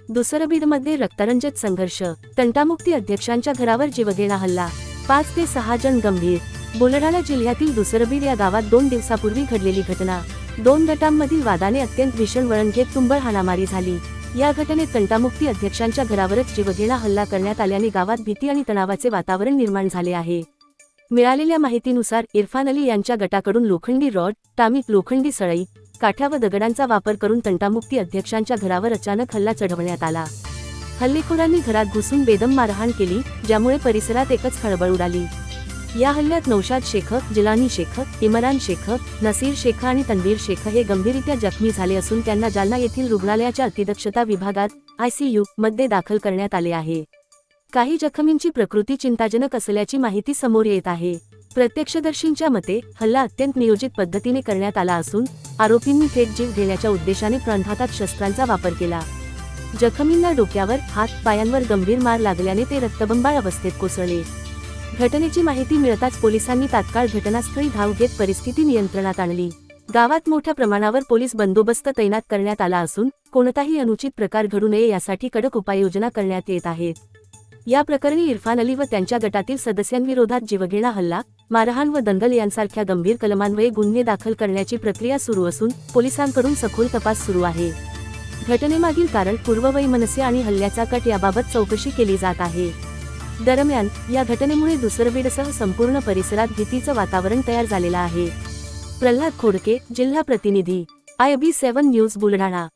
दुसरबीडमध्ये रक्तरंजित संघर्ष, तंटामुक्ती अध्यक्षांच्या घरावर जीवघेणा हल्ला, 5 ते 6 जण गंभीर. बुलढाणा जिल्ह्यातील दुसरबीड या गावात 2 दिवसापूर्वी घडलेली घटना. 2 गटांमधील वादाने अत्यंत भीषण वळण घेत तुंबळ हाणामारी झाली. या घटनेत तंटामुक्ती अध्यक्षांच्या घरावरच जीवघेणा हल्ला करण्यात आल्याने गावात भीती आणि तणावाचे वातावरण निर्माण झाले आहे. मिळालेल्या माहितीनुसार इरफान अली यांच्या गटाकडून लोखंडी रॉड, टामीत लोखंडी सळई, काठ्या व दगडांचा वापर करून तंटामुक्ती अध्यक्षांच्या घरावर अचानक हल्ला चढवण्यात आला. हल्लेखोरांनी घरात घुसून बेदम मारहाण केली, ज्यामुळे परिसरात एकच खळबळ उडाली. या हल्ल्यात नौशाद शेख, जिलानी शेख, इमरान शेख, नसीर शेख आणि तन्वीर शेख हे गंभीररित्या जखमी झाले असून त्यांना जालना येथील रुग्णालयाच्या अतिदक्षता विभागात ICU मध्ये दाखल करण्यात आले आहे. काही जखमींची प्रकृती चिंताजनक असल्याची माहिती समोर येत आहे. प्रत्यक्षदर्शींच्या मते हल्ला अत्यंत नियोजित पद्धतीने करण्यात आला असून आरोपींनी थेट जीव घेण्याच्या उद्देशाने प्राणघातक शस्त्रांचा वापर केला. जखमींना डोक्यावर, हात, पायांवर गंभीर मार लागल्याने ते रक्तबंबाळ अवस्थेत कोसळले. घटनेची माहिती मिळताच पोलिसांनी तात्काळ घटनास्थळी धाव घेत परिस्थिती नियंत्रणात आणली. गावात मोठ्या प्रमाणावर पोलीस बंदोबस्त तैनात करण्यात आला असून कोणताही अनुचित प्रकार घडू नये यासाठी कडक उपाययोजना करण्यात येत आहेत. या प्रकरणी इरफान अली व त्यांच्या गटातील सदस्यांविरोधात जीवघेणा हल्ला, मारहाण व दंगल यांसारख्या गंभीर कलमान्वये गुन्हे दाखल करण्याची प्रक्रिया सुरू असून पोलिसांकडून सखोल तपास सुरू आहे. घटनेमागील कारण, पूर्ववैमनस्य आणि हल्ल्याचा कट याबाबत चौकशी केली जात आहे. दरम्यान या घटनेमुळे दुसरबीडसह संपूर्ण परिसरात भीतीचं वातावरण तयार झालेलं आहे. प्रल्हाद खोडके, जिल्हा प्रतिनिधी, IB7 न्यूज बुलढाणा.